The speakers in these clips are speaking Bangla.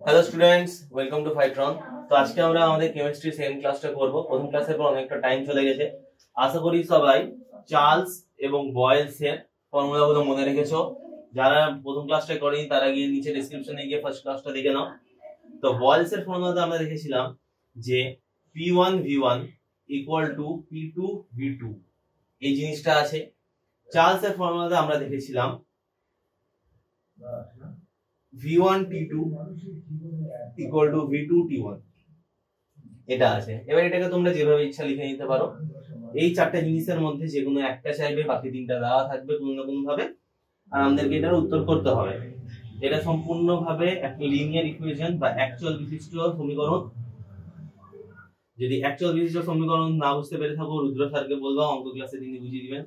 Hello students, welcome to Phitron. তো আজকে আমরা আমাদের কেমিস্ট্রি সেকেন্ড ক্লাসটা করব। প্রথম ক্লাসের পর অনেকটা টাইম চলে গেছে। আশা করি সবাই চার্লস এবং বয়েলস এর ফর্মুলাগুলো মনে রেখেছো। যারা প্রথম ক্লাসটা করেনি তারা গিয়ে নিচে ডেসক্রিপশনে গিয়ে ফার্স্ট ক্লাসটা দেখে নাও। তো বয়েলস এর ফর্মুলাতে আমরা দেখেছিলাম যে P1 V1 equal to P2 V2 এই জিনিসটা আছে। চার্লস এর ফর্মুলাতে আমরা দেখেছিলাম V1 T2 equal to V2 T1 এটা আছে। এবার এটাকে তোমরা যেভাবে ইচ্ছা লিখে নিতে পারো। এই চারটা জিনিসের মধ্যে যে কোনো একটা চাইবে, বাকি তিনটা দেওয়া থাকবে কোনো না কোনো ভাবে, আর আমাদেরকে এটার উত্তর করতে হবে। এটা সম্পূর্ণভাবে একটা লিনিয়ার ইকুয়েশন বা অ্যাকচুয়াল বিশিষ্ট সমীকরণ। যদি অ্যাকচুয়াল বিশিষ্ট সমীকরণ না বুঝতে পেরে থাকো, রুদ্র স্যারকে বলবা, অঙ্ক ক্লাসে তিনি বুঝিয়ে দিবেন।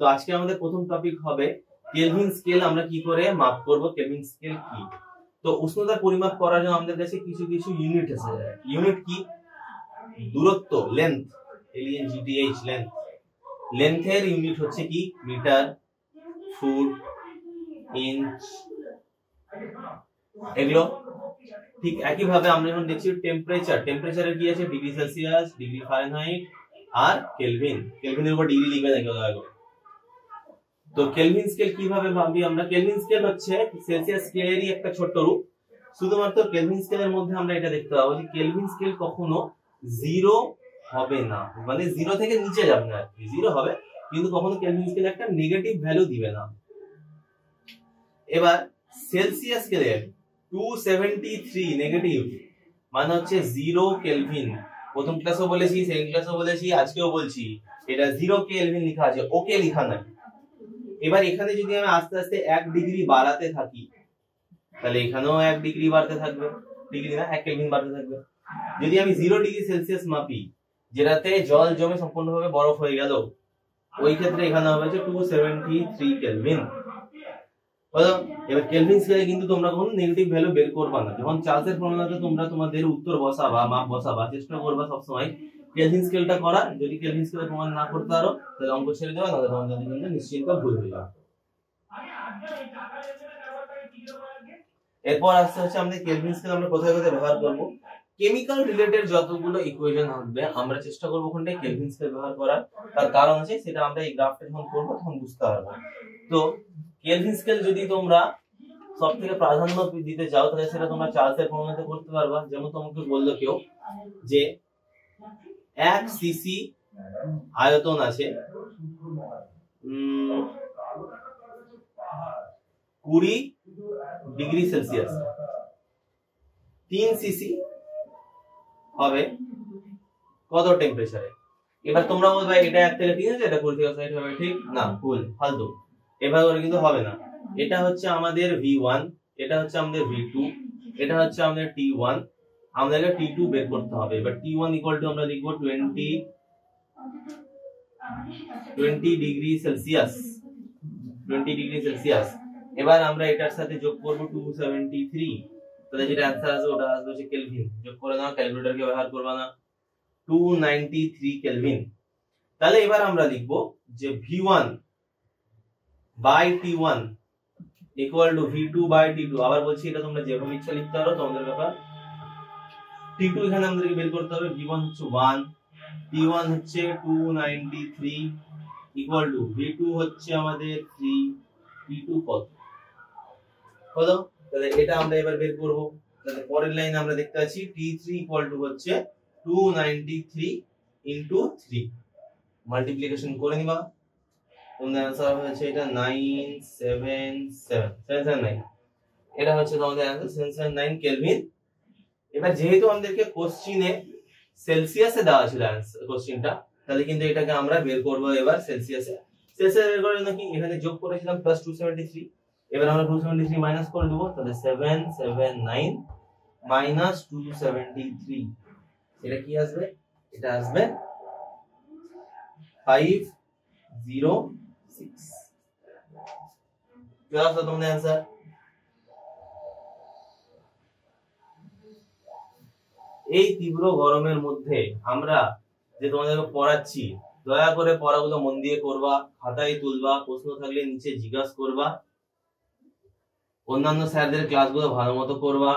তো আজকে আমাদের প্রথম টপিক হবে কেলভিন স্কেল। আমরা কি করে মাপ করব, কেলভিন স্কেল কি। তো উষ্ণতা পরিমাপ করার জন্য আমাদের কাছে কিছু কিছু ইউনিট আছে। ইউনিট কি? দূরত্ব, লেন্থ, LENGTH, লেন্থ। লেন্থের ইউনিট হচ্ছে কি মিটার, ফুট, ইঞ্চ, এগুলো। ঠিক একই ভাবে আমরা যখন দেখছি টেম্পারেচার, টেম্পারেচারের কি আছে? ডিগ্রি সেলসিয়াস, ডিগ্রি ফারেনহাইট আর কেলভিন। কেলভিনের উপর ডিগ্রি লিখবে না কেউ দয়া করে। তো কেলভিন স্কেল কিভাবে ভাবি আমরা? কেলভিন স্কেল হচ্ছে সেলসিয়াস স্কেলেরই একটা ছোট রূপ। শুধুমাত্র কেলভিন স্কেলের মধ্যে আমরা এটা দেখতে পাবো যে কেলভিন স্কেল কখনো জিরো হবে না, মানে জিরো থেকে নিচে যাবে না, জিরো হবে কিন্তু কখনো কেলভিন স্কেল একটা নেগেটিভ ভ্যালু দিবে না। এবার সেলসিয়াস স্কেলের 273 নেগেটিভ মানে হচ্ছে 0 কেলভিন। প্রথম ক্লাসেও বলেছি, সেকেন্ড ক্লাসেও বলেছি, আজকেও বলছি, এটা 0 কেলভিন লেখা আছে, ওকে লেখা নাই। এবার এখানে যদি আমি আস্তে আস্তে 1 ডিগ্রি বাড়াতে থাকি, তাহলে এখানেও 1 ডিগ্রি বাড়তে থাকবে, ডিগ্রি না 1 কেলভিন বাড়তে থাকবে। যদি আমি 0 ডিগ্রি সেলসিয়াস মাপি, যেটাতে জল জমে সম্পূর্ণভাবে বরফ হয়ে গেল, ওই ক্ষেত্রে এখানে হবে 273 কেলভিন। হলো। এবার কেলভিন স্কেলে কিন্তু তোমরা কোনো নেগেটিভ ভ্যালু বের করবা না। যখন চার্লসের ফর্মুলাতে তোমরা তোমাদের উত্তর বসাবা, মাপ বসাবা, চেষ্টা করবা সবসময় কেলভিন স্কেলটা করা। যদি কেলভিন স্কেলে প্রমাণ না করতে পারো তাহলে অঙ্ক ছেড়ে দেওয়া, তাহলে তোমাদের কিন্তু নিশ্চিন্ত ভুল হয়ে যাবে। এরপর আসছে হচ্ছে আমাদের কেলভিন স্কেল আমরা কোথায় কোথায় ব্যবহার করব। কেমিক্যাল রিলেটেড যতগুলো ইকুয়েশন হবে আমরা চেষ্টা করব কোনটায় কেলভিন স্কেল ব্যবহার করার। তার কারণ আছে, সেটা আমরা এই গ্রাফটা যখন করব তখন বুঝতে পারবো। তো কেলভিন স্কেল যদি তোমরা সবথেকে প্রাধান্য দিতে চাও তাহলে সেটা তোমরা চার্লসের ফর্মুলাতে করতে পারবা। যেমন তোমাকে বললো কেউ যে 1 সিসি আয়তন আছে 20 ডিগ্রি সেলসিয়াস, 3 সিসি হবে কত টেম্পারেচারে। এবার তোমরা বলবে এটা 1 থেকে 3 আছে, এটা 20 থেকে 60 হবে। ঠিক না, ভুল, ফালতু। এভাবে করে কিন্তু হবে না। এটা হচ্ছে আমাদের V1, এটা হচ্ছে আমাদের V2, এটা হচ্ছে আমাদের T1, আমাদেরকে T2 বের করতে হবে। এবার T1 ইকুয়াল টু আমরা লিখব 20 ডিগ্রি সেলসিয়াস, 20 ডিগ্রি সেলসিয়াস। এবার আমরা এটার সাথে যোগ করব 273, তাহলে যেটা आंसर আসবে ওটা আসবে হচ্ছে কেলভিন। যোগ করে নাও, ক্যালকুলেটরকে ব্যবহার করবা না। 293 কেলভিন। তাহলে এবার আমরা লিখব যে V1 by T1 equal to V2 by T2। আবার বলছি, এটা তোমরা যেভাবে ইচ্ছা লিখতে পারো, তোমাদের ব্যাপার। T2 এখানে আমাদেরকে বের করতে হবে। V1 হচ্ছে 1, T1 হচ্ছে 293 ইকুয়াল টু V2 হচ্ছে আমাদের 3, T2 কত হলো। তাহলে এটা আমরা এবার বের করব। তাহলে পরের লাইনে আমরা দেখতে পাচ্ছি T3 ইকুয়াল টু হচ্ছে 293 ইনটু 3। মাল্টিপ্লিকেশন করে নিবা, তোমাদের आंसर হচ্ছে এটা 977 এটা হচ্ছে তোমাদের आंसर 779 কেলভিন। এবার যেহেতু আমাদেরকে কোশ্চেনে সেলসিয়াসে দেওয়া ছিল কোশ্চেনটা, তাহলে কিন্তু এটাকে আমরা বের করব এবার সেলসিয়াসে। সেলসিয়াসে বের করার জন্য কি এখানে যোগ করেছিলাম প্লাস 273, এবার আমরা 273 মাইনাস করে দেব। তাহলে 779 মাইনাস 273, এটা কি আসবে? এটা আসবে 506। क्या था तुमने आंसर? এই তীব্র গরমের মধ্যে আমরা যে তোমাদেরকে পড়াচ্ছি, দয়া করে পড়াগুলো মন দিয়ে করবা, খাতায় তুলবা, প্রশ্ন থাকলে নিচে জিজ্ঞাসা করবা, অন্যান্য স্যারদের ক্লাসগুলো ভালো মতো করবা।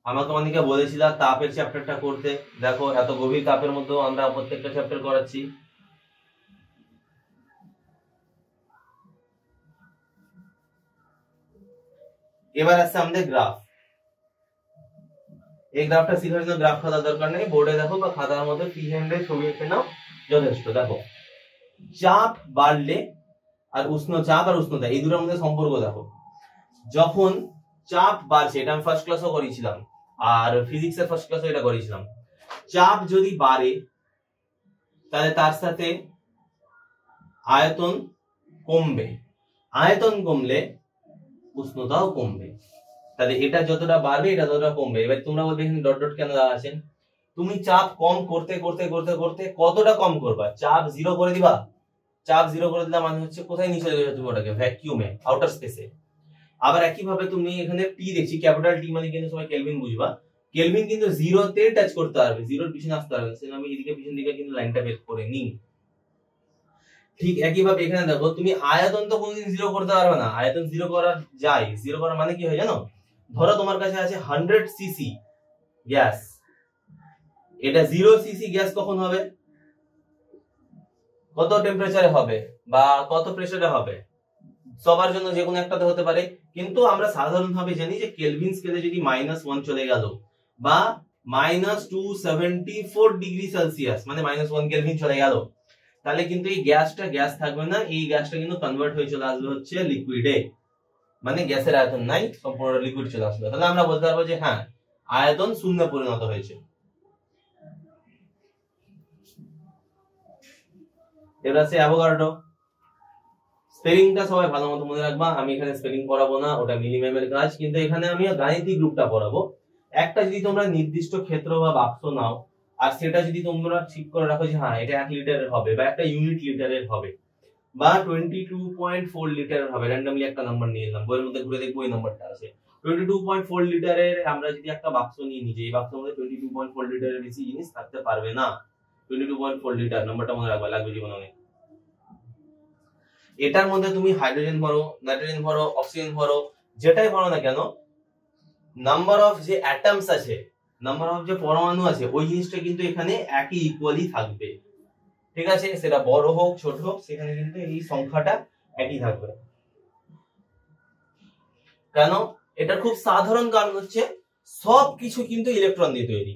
আমাকে অনেকে বলেছিল তাপের চ্যাপ্টারটা করতে, দেখো এত গভীর তাপের মধ্যেও আমরা প্রত্যেকটা চ্যাপ্টার করাচ্ছি। এবার আসছে আমাদের গ্রাফ। এই গ্রাফটা শেখার জন্য গ্রাফ খাতার দরকার নেই, বোর্ডে দেখো বা খাতার মধ্যে ফ্রি হ্যান্ডে ছবি এঁকে নাও, যথেষ্ট। দেখো চাপ বাড়লে আর উষ্ণ চাপ আর উষ্ণতা এই দুটোর মধ্যে সম্পর্ক দেখো। যখন চাপ বাড়ছে, এটা আমি ফার্স্ট ক্লাসও করেছিলাম আর ফিজিক্সের ফার্স্ট ক্লাসও এটা করেছিলাম, চাপ যদি বাড়ে তাহলে তার সাথে আয়তন কমবে, আয়তন কমলে উষ্ণতাও কমবে। তাহলে এটা যতটা বাড়বে এটা ততটা কমবে। এবার তোমরা বলবে এখানে ডট ডট কেন দেওয়া আছে? তুমি চাপ কম করতে করতে করতে করতে কতটা কম করবা? চাপ জিরো করে দিবা? চাপ জিরো করে দিলা মানে হচ্ছে কোথায় নিয়ে চলে যাবে তুমি ওটাকে? ভ্যাকুয়ামে, আউটার স্পেসে। আবার একই ভাবে তুমি এখানে টি দেখছি, ক্যাপিটাল টি মানে কিন্তু সবাই কেলভিন বুঝবা, কেলভিন কিন্তু জিরোতে টাচ করতে পারবে, জিরোর পিছনে আসতে পারবে। সেজন্য আমি এদিকে পিছন দিকে কিন্তু লাইনটা বের করে নিই। ঠিক একই ভাবে এখানে দেখো, তুমি আয়তন তো কোনদিন জিরো করতে পারবে না, আয়তন জিরো করা যায়। জিরো করা মানে কি হয় জানো? ধরো তোমার কাছে আছে 100 সিসি গ্যাস, এটা 0 সিসি গ্যাস কখন হবে? কত টেম্পারেচারে হবে বা কত প্রেসারে হবে? সবার জন্য যে কোনো একটাতে হতে পারে, কিন্তু আমরা সাধারণভাবে জানি যে কেলভিন স্কেলে যদি -1 চলে গেল বা -274 ডিগ্রি সেলসিয়াস মানে -1 কেলভিন চলে গেল, তাহলে কিন্তু এই গ্যাসটা গ্যাস থাকবে না, এই গ্যাসটা কিন্তু কনভার্ট হয়ে চলে আসবে হচ্ছে লিকুইডে, মানে গ্যাসের আয়তন নাই, সম্পূর্ণ লিকুইড চলে আসবে। তাহলে আমরা বলতে পারবো যে হ্যাঁ, আয়তন শূন্যে পরিণত হয়েছে। এবার আছে অ্যাভোগাড্রো। স্পেলিংটা সবাই ভালো মতো মনে রাখবা, আমি এখানে স্পেলিং পড়াবো না, ওটা মিনিমামের কাজ, কিন্তু এখানে আমি গাণিতিক রূপটা পড়াবো। একটা যদি তোমরা নির্দিষ্ট ক্ষেত্র বা বাক্স নাও আর সেটা যদি তোমরা ঠিক করে রাখো যে হ্যাঁ এটা 1 লিটারের হবে বা একটা ইউনিট লিটারের হবে বা 22.4 লিটারের হবে, র্যান্ডমলি একটা নাম্বার নিয়ে নিলাম, বইয়ের মধ্যে ঘুরে দেখবো এই নাম্বারটা আছে 22.4 লিটারের। আমরা যদি একটা বাক্স নিয়ে নিই, যে এই বাক্সের মধ্যে 22.4 লিটারের বেশি জিনিস থাকতে পারবে না। 22.4 লিটার নাম্বারটা মনে রাখবা, লাগবে জীবনে অনেক। এটার মধ্যে তুমি হাইড্রোজেন ভরো, নাইট্রোজেন ভরো, অক্সিজেন ভরো, যেটাই ভরো না কেন, নাম্বার অফ যে অ্যাটমস আছে, নাম্বার অফ যে পরমাণু আছে, ওই জিনিসটা কিন্তু এখানে একই ইকুয়ালি থাকবে। ঠিক আছে, সেটা বড় হোক ছোট হোক, সেখানে কিন্তু এই সংখ্যাটা একই থাকবে। কেন? এটা খুব সাধারণ কারণ হচ্ছে সবকিছু কিন্তু ইলেকট্রন দিয়ে তৈরি।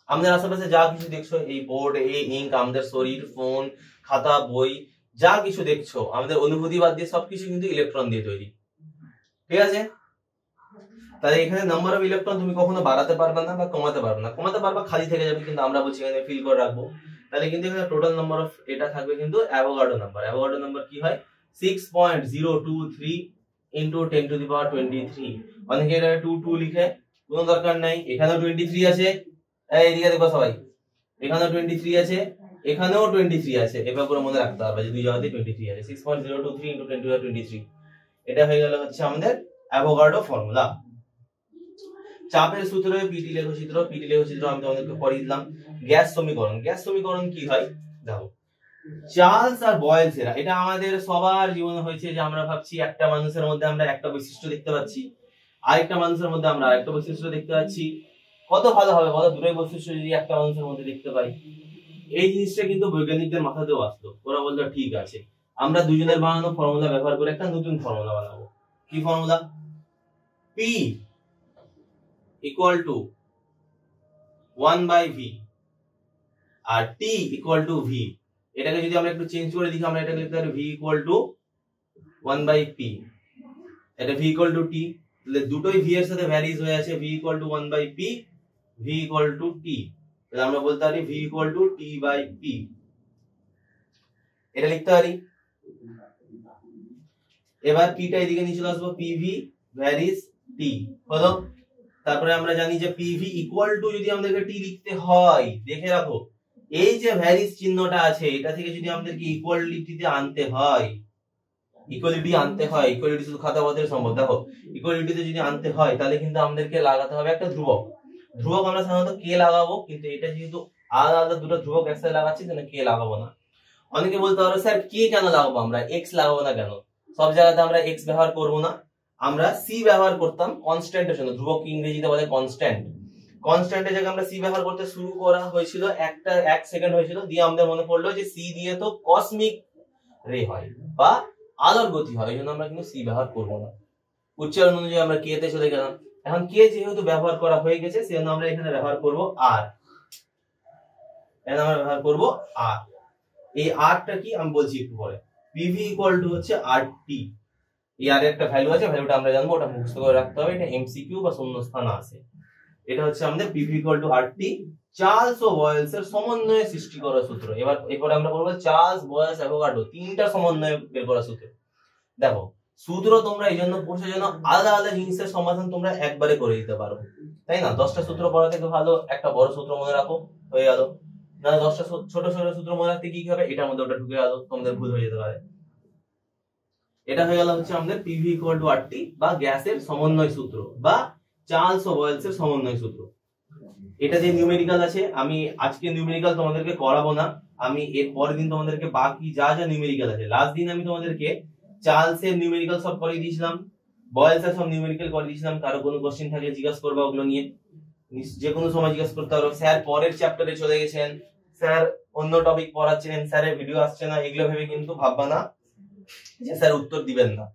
আমাদের আশেপাশে যা কিছু দেখছো, এই বোর্ড, এই ইঙ্ক, আমাদের শরীর, ফোন, খাতা, বই, যা কিছু দেখছো, আমাদের অনুভূতি বাদ দিয়ে সবকিছু কিন্তু ইলেকট্রন দিয়ে তৈরি। ঠিক আছে, তাহলে এখানে নাম্বার অফ ইলেকট্রন তুমি কখনো বাড়াতে পারবে না বা কমাতে পারবে না। কমাতে পারবা, খালি থেকে যাবে, কিন্তু আমরা বলছি এখানে ফিল করে রাখবো। তাহলে কিন্তু এখানে টোটাল নাম্বার অফ এটা থাকবে কিন্তু অ্যাভোগাড্রো নাম্বার। অ্যাভোগাড্রো নাম্বার কি হয়? 6.023 ইনটু 10 টু দি পাওয়ার 23। অনেকে এটা 22 লিখে, কোনো দরকার নাই, এখানেও 23 আছে, এইদিকে দেখো সবাই, এখানেও 23 আছে, এখানেও 23 আছে। এভাবে করে মনে রাখতে হবে যে দুই জায়গাতেই 23 আছে। 6.023 ইনটু 10 টু দি পাওয়ার 23, এটা হয়ে গেল হচ্ছে আমাদের অ্যাভোগাড্রো ফর্মুলা। চাপের সূত্র পিটি লেখচিত্র, পিটি লেখচিত্র আমি তোমাদেরকে পড়িয়ে দিলাম। গ্যাস সমীকরণ, গ্যাস সমীকরণ কি হয় দেখো, চার্লস আর বয়েলস এরা, এটা আমাদের সবার জীবনে হয়েছে যে আমরা ভাবছি একটা মানুষের মধ্যে আমরা একটা বৈশিষ্ট্য দেখতে পাচ্ছি, আরেকটা মানুষের মধ্যে আমরা আরেকটা বৈশিষ্ট্য দেখতে পাচ্ছি। কত ভালো হবে বলো, দুটোই বৈশিষ্ট্য যদি একটা মানুষের মধ্যে দেখতে পাই। এই জিনিসটা কিন্তু বৈজ্ঞানিকদের মাথাতেও আসতো, ওরা বললো ঠিক আছে, আমরা দুজনের বানানো ফর্মুলা ব্যবহার করে একটা নতুন ফর্মুলা বানাবো। কি formula? P equal to 1/v আর টি ইকুয়াল টু ভি। এটাকে যদি আমরা একটু চেঞ্জ করে দেখি, আমরা এটাকে লিখতে পারি v ইকুয়াল টু 1/p, এটা v ইকুয়াল টু t, তাহলে দুটোই v এর সাথে ভ্যারিজ হয়ে আছে, v equal to 1/p, v equal to t, তাহলে আমরা বলতে পারি v ইকুয়াল টু t/p, এটা লিখতে পারি। এবার p টা এদিকে নিয়ে চলে আসবো, pv ভ্যারিজ t হলো। তারপরে আমরা জানি যে pv ইকুয়াল টু, যদি আমাদেরকে t লিখতে হয়, দেখে রাখো এই যে ভ্যারিজ চিহ্নটা আছে, এটা থেকে যদি আমাদেরকে ইকুয়ালিটিতে আনতে হয়, ইকুয়ালিটি আনতে হয়, ইকুয়ালিটি শুধু খাতা পথের সম্ভব। দেখো ইকুয়ালিটিতে যদি আনতে হয় তাহলে কিন্তু আমাদেরকে লাগাতে হবে একটা ধ্রুবক। ধ্রুবক আমরা সাধারণত কে লাগাবো, কিন্তু এটা যেহেতু আলাদা আলাদা দুটো ধ্রুবক একসাথে লাগাচ্ছি, তাহলে কে লাগাবো না। অনেকে বলতে পারো স্যার কে কেন লাগাবো, আমরা এক্স লাগাবো না কেন? সব জায়গাতে আমরা এক্স ব্যবহার করবো না, আমরা সি ব্যবহার করতাম কনস্ট্যান্টের জন্য, ধ্রুবক ইংরেজিতে বলে কনস্ট্যান্ট। কনস্ট্যান্টের জায়গায় আমরা সি ব্যবহার করতে শুরু করা হয়েছিল, 1 সেকেন্ড হয়েছিল, দিয়ে আমাদের মনে পড়লো যে সি দিয়ে তো কসমিক রে হয় বা আলোর গতি হয়, এই জন্য আমরা কিন্তু সি ব্যবহার করবো না। উচ্চারণ অনুযায়ী আমরা কে তে চলে গেলাম। এখন কে যেহেতু ব্যবহার করা হয়ে গেছে সেজন্য আমরা এখানে ব্যবহার করব আর, এখানে আমরা ব্যবহার করব আর। এই আরটা কি আমি বলছি একটু পরে। পিভি ইকুয়াল টু হচ্ছে আরটি, এই আর একটা ভ্যালু আছে, ভ্যালুটা আমরা জানবো, ওটা মুখস্থ করে রাখতে হবে, এটা এমসিকিউ বা শূন্যস্থান আছে। এটা হচ্ছে আমাদের PV equal to RT, Charles ও বয়েলস এর সমন্বয়ে সৃষ্টি করা সূত্র। এরপর আমরা বলবো চার্লস, বয়েলস, অ্যাভোগাড্রো তিনটা সমন্বয়ে বের করা সূত্র। দেখো সূত্র তোমরা এই জন্য পড়ছো যেন আলাদা আলাদা জিনিসের সমাধান তোমরা একবারে করে দিতে পারো, তাই না? 10টা সূত্র পড়া থেকে ভালো একটা বড় সূত্র মনে রাখো, হয়ে গেল। না 10টা ছোট ছোট সূত্র মনে রাখতে কি হবে, এটার মধ্যে ওটা ঢুকে গেল, তোমাদের ভুল হয়ে যেতে পারে। এটা হয়ে গেল হচ্ছে আমাদের পিভি ইকুয়াল টু আরটি বা গ্যাসের সমন্বয় সূত্র বা চার্লস ও বয়েলস এর সমন্বয় সূত্র। এটা যে নিউমেরিক্যাল আছে, আমি আজকে নিউমেরিক্যাল তোমাদেরকে করাবো না, আমি এর পরের দিন তোমাদেরকে বাকি যা যা নিউমেরিক্যাল আছে, লাস্ট দিন আমি তোমাদেরকে চার্লস এর নিউমেরিক্যাল সব করে দিয়েছিলাম, বয়েলস এর সব নিউমেরিক্যাল করে দিয়েছিলাম। কারো কোনো কোশ্চেন থাকলে জিজ্ঞাসা করবে ওগুলো নিয়ে, যে কোনো সময় জিজ্ঞাসা করতে পারো। স্যার পরের চ্যাপ্টারে চলে গেছেন, স্যার অন্য টপিক পড়াচ্ছেন, স্যারের ভিডিও আসছে না, এগুলো ভেবে কিন্তু ভাববা না যে স্যার উত্তর দিবেন না।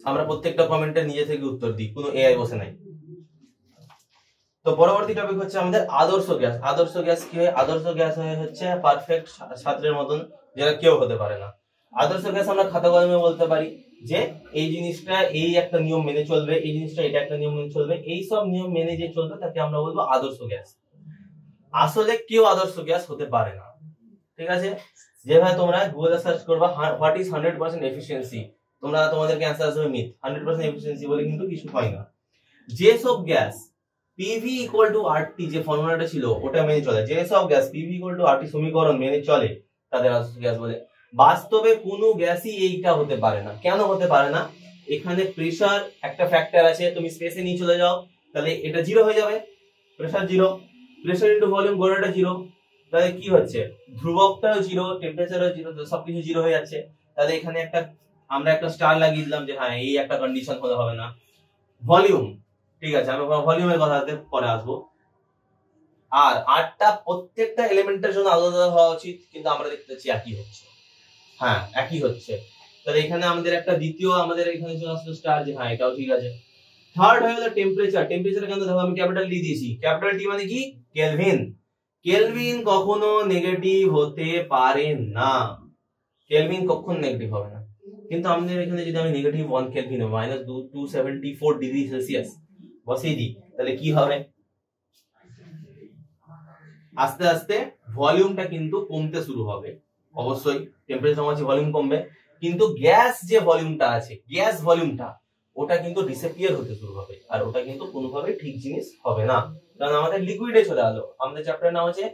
আমরা প্রত্যেকটা কমেন্টে নিজে থেকে উত্তর দিই, কোনো এআই বসে নাই। তো পরবর্তী টপিক হচ্ছে আমাদের আদর্শ গ্যাস। আদর্শ গ্যাস কি হয়? আদর্শ গ্যাস হচ্ছে পারফেক্ট ছাত্রের মতন, যেটা কেউ হতে পারে না। আদর্শ গ্যাস আমরা খাতা কলমে বলতে পারি যে এই জিনিসটা এই একটা নিয়ম মেনে চলবে, এই জিনিসটা এটা একটা নিয়ম মেনে চলবে, এই সব নিয়ম মেনে যে চলবে তাকে আমরা বলবো আদর্শ গ্যাস। আসলে কেউ আদর্শ গ্যাস হতে পারে না, ঠিক আছে? যেভাবে তোমরা গুগলে সার্চ করবা হোয়াট ইজ 100% এফিসিয়েন্সি, তোমরা তোমাদেরকে অ্যান্সার আসবে মিথ। 100% এফিসিয়েন্সি বলে কিন্তু কিছু হয় না। যে সব gas PV equal to RT যে ফর্মুলাটা ছিল ওটা মেনে চলে, যে সব gas PV equal to RT সমীকরণ মেনে চলে তাদের আদর্শ গ্যাস বলে। বাস্তবে কোনো গ্যাসই এইটা হতে পারে না। কেন হতে পারে না? এখানে প্রেসার একটা ফ্যাক্টর আছে, তুমি স্পেসে নিয়ে চলে যাও তাহলে এটা জিরো হয়ে যাবে, pressure zero, pressure into volume গোটাটা জিরো, তাহলে কি হচ্ছে ধ্রুবকটাও জিরো, টেম্পারেচারও জিরো, সবকিছু জিরো হয়ে যাচ্ছে। তাহলে এখানে আমরা একটা স্টার লাগিয়ে দিলাম যে হ্যাঁ এই একটা কন্ডিশন হলে হবে না। ভলিউম, ঠিক আছে, আমি ভলিউমের কথাতে পরে আসবো। আর আটটা প্রত্যেকটা এলিমেন্টের জন্য আলাদা আলাদা হওয়া উচিত, কিন্তু আমরা দেখতে পাচ্ছি একই হচ্ছে, হ্যাঁ একই হচ্ছে। তাহলে এখানে আমাদের একটা দ্বিতীয় আমাদের এখানে চলে আসলো স্টার, যে হ্যাঁ এটাও ঠিক আছে। থার্ড হয়ে গেল টেম্পারেচার। টেম্পারেচার কেন দেখো আমি ক্যাপিটাল ডি দিয়েছি, ক্যাপিটাল টি মানে কি? কেলভিন। কেলভিন কখনো নেগেটিভ হতে পারে না, কেলভিন কখন নেগেটিভ হবে না। কিন্তু আমাদের এখানে যদি আমি negative 1 kelvin minus 274 degree Celsius বসিয়ে দিই তাহলে কি হবে? আস্তে আস্তে ভলিউমটা কিন্তু কমতে শুরু হবে। অবশ্যই টেম্পারেচার কমাচ্ছে ভলিউম কমবে, কিন্তু গ্যাস যে ভলিউমটা আছে, গ্যাস ভলিউমটা ওটা কিন্তু ডিসঅ্যাপিয়ার হতে শুরু হবে, আর ওটা কিন্তু কোনোভাবে ঠিক জিনিস হবে না। কারণ আমাদের লিকুইডে চলে গেল, আমাদের চ্যাপ্টারের নাম হচ্ছে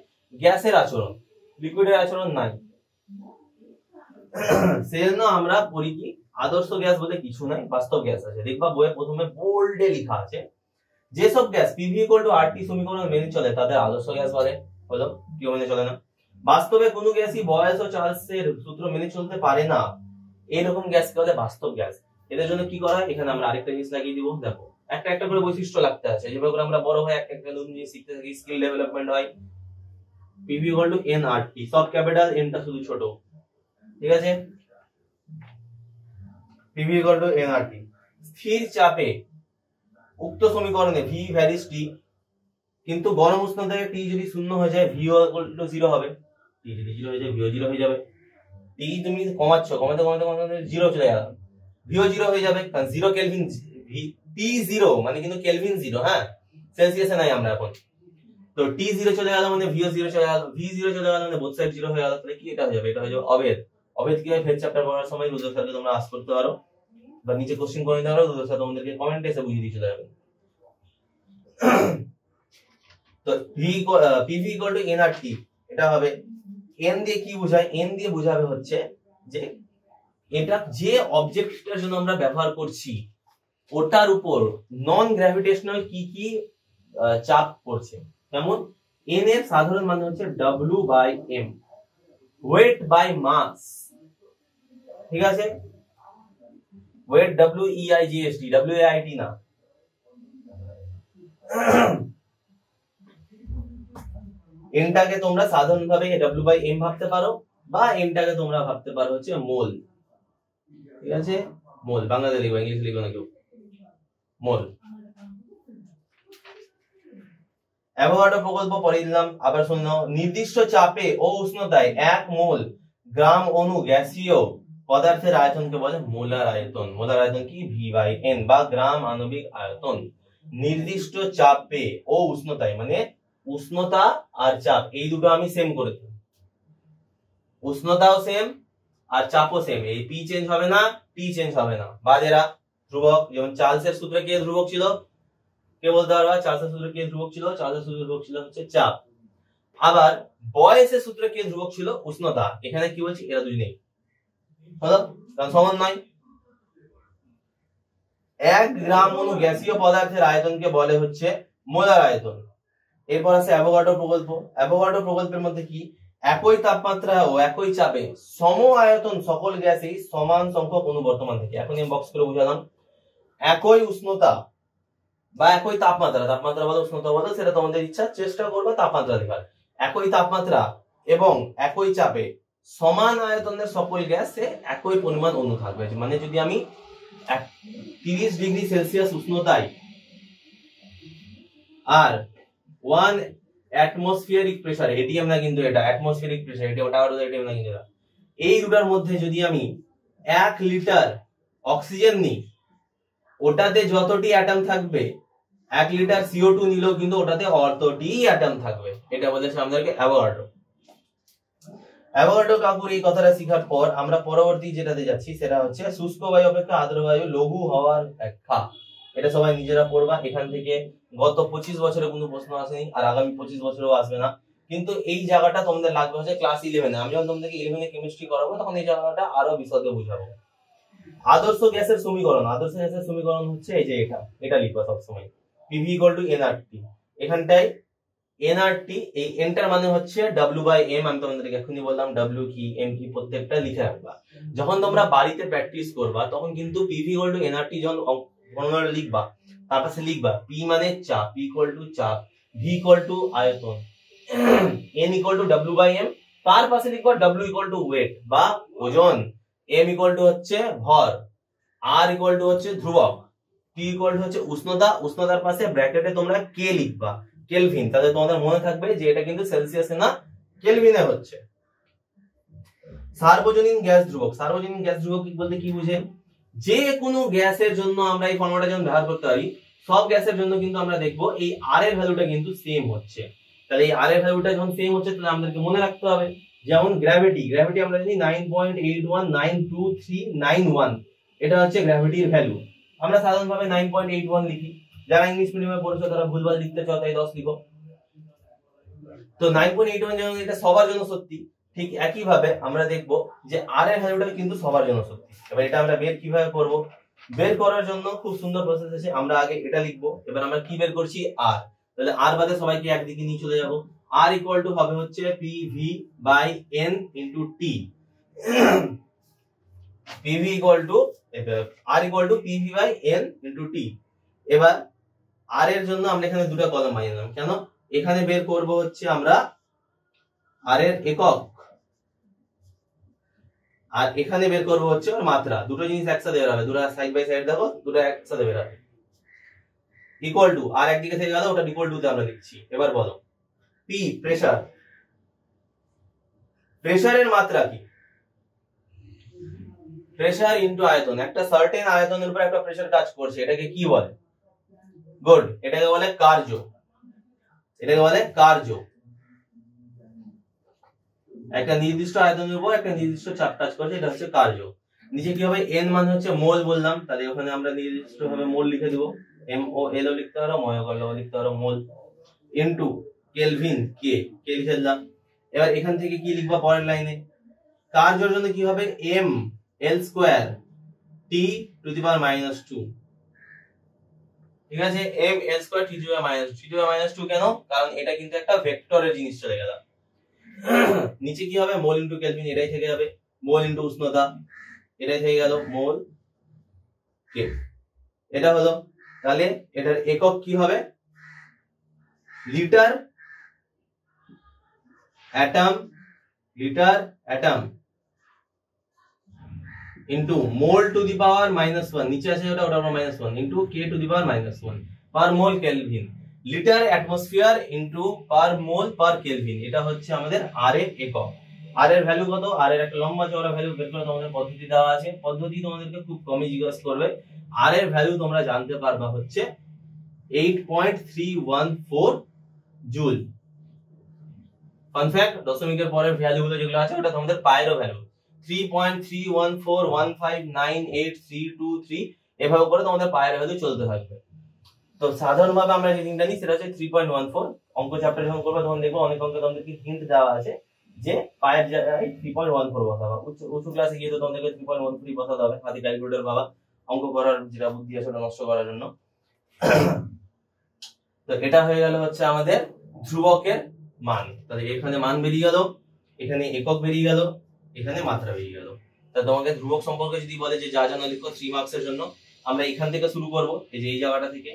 গ্যাসের আচরণ, লিকুইডের আচরণ নাই। সেজন্য আমরা পড়ি কি আদর্শ গ্যাস বলে কিছু নাই, বাস্তব গ্যাস আছে। দেখবা বইয়ে প্রথমে বোল্ডে লেখা আছে যেসব gas PV equal to RT সমীকরণ মেনে চলে তাদের আদর্শ গ্যাস বলে। হলো, কেউ মেনে চলে না। বাস্তবে কোনো গ্যাসই বয়েলস ও চার্লসের সূত্র মেনে চলতে পারে না, এরকম গ্যাসকে বলে বাস্তব গ্যাস। এদের জন্য কি করা হয়, এখানে আমরা আরেকটা জিনিস লাগিয়ে দিব। দেখো একটা একটা করে বৈশিষ্ট্য লাগতে আছে, যেভাবে করে আমরা বড় হয় একটা একটা নতুন জিনিস শিখতে থাকি, স্কিল ডেভেলপমেন্ট হয়। পিভি ইকুয়াল টু এনআরটি, সব ক্যাপিটাল, এনটা শুধু ছোট, ঠিক আছে? PV equal two nRT. স্থির চাপে উক্ত সমীকরণে ভি ভ্যারিজ টি, কিন্তু গরম উষ্ণতায় টি যদি শূন্য হয়ে যায় ভিও ইকুয়াল টু 0 হবে। টি যদি 0 হয়ে যায় ভিও 0 হয়ে যাবে। টি তুমি কমাচ্ছ, কমাতে কমাতে কমাতে 0 চলে গেল, ভিও 0 হয়ে যাবে, কারণ 0 কেলভিন, টি 0 মানে কিন্তু কেলভিন 0, হ্যাঁ সেলসিয়াসে নাই আমরা এখন। তো টি 0 চলে গেল মানে ভিও 0 চলে গেল, ভি 0 চলে গেল মানে বোথ সাইড 0 হয়ে গেল। তাহলে কি এটা হয়ে যাবে? এটা হয়ে যাবে অভেদ। অভেদ কি হয়? ফের চ্যাপ্টার পড়ার সময় রুদ্রের সাথে তোমরা আস করতে পারো বা নিচে কোশ্চেন করে নিতে পারো, রুদ্রের সাথে তোমাদেরকে কমেন্টে এসে বুঝিয়ে দিয়ে চলে যাবে। তো পিভি ইকুয়াল টু এনআরটি, এটা হবে এন দিয়ে কি বোঝায়? এন দিয়ে বোঝাবে হচ্ছে যে এটা যে অবজেক্টটার জন্য আমরা ব্যবহার করছি ওটার উপর নন গ্র্যাভিটেশনাল কি কি চাপ পড়ছে। যেমন এন এর সাধারণ মান হচ্ছে W by M, weight by mass, ঠিক আছে? ওয়েট WEIGHT, WAIT না। এনটাকে তোমরা সাধারণভাবে W/M ভাবতে পারো, বা এমটাকে তোমরা ভাবতে পারো হচ্ছে মোল। ঠিক আছে, মোল। বাংলাতে লিখো, ইংলিশ লিখো না কেউ। মোল। অ্যাভোগাড্রো প্রকল্প পড়ে দিলাম, আবার শুনে নাও। নির্দিষ্ট চাপে ও উষ্ণতায় 1 মোল গ্রাম অণু গ্যাসীয় পদার্থের আয়তনকে বলে মোলার আয়তন। মোলার আয়তন কি? V/N বা গ্রাম আণবিক আয়তন। নির্দিষ্ট চাপে ও উষ্ণতায়, মানে উষ্ণতা আর চাপ এই দুটো আমি সেম করে দিই। উষ্ণতাও সেম আর চাপও সেম। এই P চেঞ্জ হবে না, T চেঞ্জ হবে না। বাজেরা ধ্রুবক, যেমন চার্লসের সূত্রে কে ধ্রুবক ছিল? কে বলতে পারবা চার্লসের সূত্রে কে ধ্রুবক ছিল? চার্লসের সূত্রে ধ্রুবক ছিল হচ্ছে চাপ। আবার বয়েসের সূত্রে কে ধ্রুবক ছিল? উষ্ণতা। এখানে কি বলছি? এরা দুই নেই, হলো, কারণ সমান নয়। 1 গ্রাম অণু গ্যাসীয় পদার্থের আয়তনকে বলে হচ্ছে মোলার আয়তন। এরপর আছে অ্যাভোগাড্রো প্রকল্প। অ্যাভোগাড্রো প্রকল্পের মধ্যে কি? একই তাপমাত্রা ও একই চাপে সম আয়তন সকল গ্যাসেই সমান সংখ্যক অণু বর্তমান থাকে। এখন আমি বক্স করে বুঝালাম। একই উষ্ণতা বা একই তাপমাত্রা, তাপমাত্রা বলো উষ্ণতা বলো সেটা তোমাদের ইচ্ছা, চেষ্টা করবে তাপমাত্রা দেখার। একই তাপমাত্রা এবং একই চাপে সমান আয়তনের সকল গ্যাসে একই পরিমাণ অণু থাকবে। মানে যদি আমি 30 ডিগ্রি সেলসিয়াস উষ্ণতায় আর 1 অ্যাটমসফিয়ারিক প্রেসার, এটিএম না কিন্তু এটা, অ্যাটমসফিয়ারিক প্রেসার, এটা ওটা আর এটিএম না কিন্তু এটা, এই দুটার মধ্যে যদি আমি 1 লিটার অক্সিজেন নিই, ওটাতে যতটি অ্যাটম থাকবে, 1 লিটার CO2 নিলেও কিন্তু ওটাতে অতটি অ্যাটম থাকবে। এটা বলেছে আমাদেরকে অ্যাভোগাড্রো। অ্যাভোগাড্রো কাকুর এই কথাটা শেখার পর আমরা পরবর্তী যেটাতে যাচ্ছি, সেটা হচ্ছে শুষ্ক বায়ু অপেক্ষা আর্দ্র বায়ু লঘু হওয়ার ব্যাখ্যা। এটা সবাই নিজেরা পড়বা। এখান থেকে গত 25 বছরে কোনো প্রশ্ন আসেনি, আর আগামী 25 বছরেও আসবে না। কিন্তু এই জায়গাটা তোমাদের লাগবে হচ্ছে ক্লাস 11-এ। আমি যখন তোমাদেরকে 11-এ কেমিস্ট্রি করাবো তখন এই জায়গাটা আরো বিশদে বুঝাবো। আদর্শ গ্যাসের সমীকরণ। আদর্শ গ্যাসের সমীকরণ হচ্ছে এই যে এটা লিখবা সবসময়, PV = nRT। এখানটায় nRT, এই nটার মানে হচ্ছে W/M। আমি তোমাদেরকে এখনই বললাম W কি M কি প্রত্যেকটা লিখে রাখবা। যখন তোমরা বাড়িতে প্র্যাকটিস করবা তখন কিন্তু PV = nRT যখন ফর্মুলাটা লিখবা, তার পাশে লিখবা P মানে চাপ, P = চাপ, V = আয়তন, N = W/M, তার পাশে লিখবা W = ওয়েট বা ওজন, M হচ্ছে ভর, R হচ্ছে ধ্রুবক, T হচ্ছে উষ্ণতা, উষ্ণতার পাশে ব্র্যাকেটে তোমরা K লিখবা, কেলভিন। তাহলে তোমাদের মনে থাকবে যে এটা কিন্তু সেলসিয়াসে না, কেলভিনে হচ্ছে। সার্বজনীন গ্যাস ধ্রুবক। সার্বজনীন গ্যাস ধ্রুবক বলতে কি বুঝে? যে কোনো গ্যাসের জন্য আমরা এই ফর্মুলাটা যখন ব্যবহার করতে পারি, সব গ্যাসের জন্য কিন্তু আমরা দেখবো এই R এর ভ্যালুটা কিন্তু সেম হচ্ছে। তাহলে এই R এর ভ্যালুটা যখন সেম হচ্ছে তাহলে আমাদেরকে মনে রাখতে হবে, যেমন গ্র্যাভিটি আমরা জানি 9.81923991, এটা হচ্ছে গ্র্যাভিটির ভ্যালু। আমরা সাধারণভাবে 9.81 লিখি। যারা ইংলিশ মিডিয়ামে পড়েছো তারা ভুলভাল লিখতে চাও তাই 10 লিখো। তো 9.81 যেমন এটা সবার জন্য সত্যি, ঠিক একই ভাবে আমরা দেখবো যে R এর ভ্যালুটা কিন্তু সবার জন্য সত্যি। এবার এটা আমরা বের কিভাবে করব? বের করার জন্য খুব সুন্দর প্রসেস আছে। আমরা আগে এটা লিখবো, এবার আমরা কি বের করছি? R। তাহলে R বাদে সবাইকে একদিকে নিয়ে চলে যাব। R = হবে হচ্ছে PV/N × T। PV R = PV/N × T। এবার R এর জন্য আমরা এখানে দুটো কলম বানিয়ে নিলাম। কেন? এখানে বের করব হচ্ছে আমরা R এর একক, আর এখানে বের করব হচ্ছে ওর মাত্রা। দুটো জিনিস একসাথে বের হবে, দুটো সাইড বাই সাইড দেখো, দুটো একসাথে বের হবে। ইকুয়াল টু আর একদিকে থেকে গেল, ওটা ইকুয়াল টু তে আমরা লিখছি। এবার বলো P প্রেসার। প্রেসারের মাত্রা কি? প্রেসার ইনটু আয়তন। একটা সার্টেন আয়তনের উপর একটা প্রেসার কাজ করছে, এটাকে কি বলে? গুড, এটাকে বলে কার্য। এটাকে বলে কার্য। একটা নির্দিষ্ট আয়তনের উপর একটা নির্দিষ্ট চাপ কাজ করছে, এটা হচ্ছে কার্য। নিচে কি হবে? N মানে হচ্ছে মোল বললাম, তাহলে ওখানে আমরা নির্দিষ্ট ভাবে মোল লিখে দেব। MOL ও লিখতে পারো, ময়োগল ও লিখতে পারো, মোল ইনটু কেলভিন K লিখে দিলাম। এবার এখান থেকে কি লিখবা পরের লাইনে? কার্যের জন্য কি হবে? ML² T⁻²। ঠিক আছে, ML² T⁻²। কেন? কারণ এটা কিন্তু একটা ভেক্টরের জিনিস চলে গেল। নিচে কি হবে? মোল ইনটু কেলভিন, এটাই থেকে যাবে। মোল ইনটু উষ্ণতা, এটাই থেকে গেল মোল কে। এটা হলো, তাহলে এটার একক কি হবে, litre atom into mole to the power -1, নিচে আছে ওটা -1 into K to the power -1 per mole kelvin. Litre atmosphere into per mole per kelvin, এটা হচ্ছে আমাদের আর এর একক। আর এর ভ্যালু কত, আর এর একটা লম্বা চওড়া ভ্যালু বের করে তোমাদের পদ্ধতি দেওয়া আছে, পদ্ধতি তোমাদেরকে খুব কমই জিজ্ঞাসা করবে। আর এর ভ্যালু তোমরা জানতে পারবা হচ্ছে 8.314 জুল। ফান ফ্যাক্ট, দশমিকের পরের ভ্যালুগুলো যেগুলো আছে ওটা তোমাদের পায়েরও ভ্যালু 3.314159832 এভাবে করে তোমাদের পায়ের ভ্যালু চলতে থাকবে। তো সাধারণভাবে আমরা যে জিনিসটা নিই সেটা হচ্ছে 3.14। অঙ্ক চ্যাপ্টার যখন করবে তখন দেখবো অনেক অঙ্কে তোমাদেরকে হিন্ট দেওয়া আছে যে পায়ের জায়গায় 3.14 বসাবা, উঁচু ক্লাসে গিয়ে তো তোমাদেরকে 3.13 বসাতে হবে, হাতে ক্যালকুলেটর বাবা অঙ্ক করার যেটা বুদ্ধি আছে ওটা নষ্ট করার জন্য। তো এটা হয়ে গেল হচ্ছে আমাদের ধ্রুবকের মান। তাহলে এখানে মান বেরিয়ে গেল, এখানে একক বেরিয়ে গেল, এখানে মাত্রা বেরিয়ে গেল। তা তোমাকে ধ্রুবক সম্পর্কে যদি বলে যে যা জানা লিখো 3 মার্কসের জন্য, আমরা এখান থেকে শুরু করব, এই যে এই জায়গাটা থেকে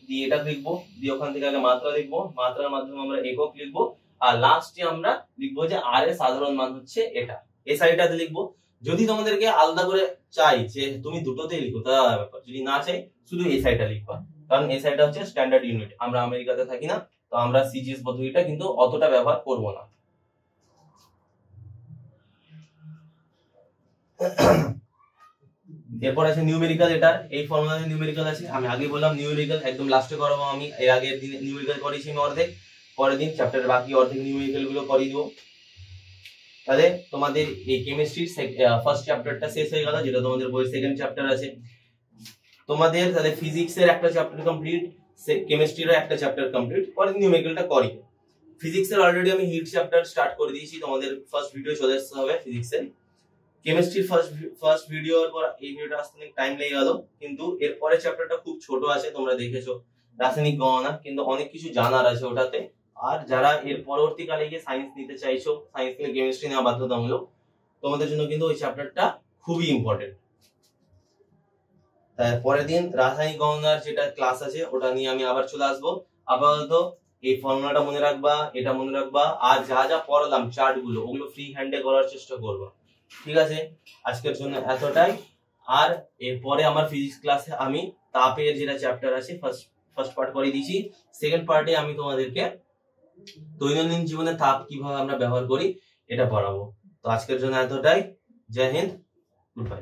দিয়ে এটা লিখবো, দিয়ে ওখান থেকে আগে মাত্রা লিখবো, মাত্রার মাধ্যমে আমরা একক লিখবো, আর লাস্টে আমরা লিখবো যে আর এর সাধারণ মান হচ্ছে এটা, এই সাইডটাতে লিখবো। যদি তোমাদেরকে আলাদা করে চাই যে তুমি দুটোতেই লিখো তা ব্যাপার, যদি না চাই শুধু এই সাইডটা লিখবা, কারণ এই সাইডটা হচ্ছে স্ট্যান্ডার্ড ইউনিট, আমরা আমেরিকাতে থাকি না, তো আমরা সিজিএস পদ্ধতিটা কিন্তু অতটা ব্যবহার করব না। এরপর আছে নিউমেরিক্যাল, এটার এই ফর্মুলাতে নিউমেরিক্যাল আছে, আমি আগে বললাম নিউমেরিক্যাল একদম লাস্টে করাবো, আমি এর আগের দিন নিউমেরিক্যাল করেছি আমি অর্ধেক, পরের দিন চ্যাপ্টারের বাকি অর্ধেক নিউমেরিক্যাল গুলো করিয়ে দেবো। তাহলে তোমাদের এই কেমিস্ট্রির ফার্স্ট চ্যাপ্টারটা শেষ হয়ে গেল, যেটা তোমাদের বইয়ের সেকেন্ড চ্যাপ্টার আছে। তোমাদের তাহলে ফিজিক্সের একটা চ্যাপ্টার কমপ্লিট, কেমিস্ট্রিরও একটা চ্যাপ্টার কমপ্লিট, পরের নিউমেরিক্যালটা করি। ফিজিক্সের অলরেডি আমি হিট চ্যাপ্টার স্টার্ট করে দিয়েছি, তোমাদের ফার্স্ট ভিডিও চলে আসতে হবে ফিজিক্সের। কেমিস্ট্রির ফার্স্ট ভিডিওর পর এই ভিডিওটা আসতে অনেক টাইম লেগে গেল, কিন্তু এরপরে চ্যাপ্টারটা খুব ছোট আছে, তোমরা দেখেছো রাসায়নিক গণনা, কিন্তু অনেক কিছু জানার আছে ওটাতে। আর যারা এর পরবর্তীকালে গিয়ে সায়েন্স নিতে চাইছো, সায়েন্স নিয়ে কেমিস্ট্রি নেওয়া বাধ্যতামূলক, তোমাদের জন্য কিন্তু ওই চ্যাপ্টারটা খুবই ইম্পর্টেন্ট। তাই পরের দিন রাসায়নিক গণনার যেটা ক্লাস আছে ওটা নিয়ে আমি আবার চলে আসবো। আপাতত এই ফর্মুলাটা মনে রাখবা, এটা মনে রাখবা, আর যা যা পড়ালাম চার্ট গুলো ওগুলো ফ্রি হ্যান্ডে করার চেষ্টা করবা, ঠিক আছে? আজকের জন্য এতটাই। আর এরপরে আমার ফিজিক্স ক্লাসে আমি তাপের যেটা চ্যাপ্টার আছে ফার্স্ট পার্ট করে দিয়েছি, সেকেন্ড পার্টে আমি তোমাদেরকে দৈনন্দিন জীবনে তাপ কিভাবে আমরা ব্যবহার করি এটা পড়াবো। তো আজকের জন্য এতটাই, জয় হিন্দ, গুড বাই।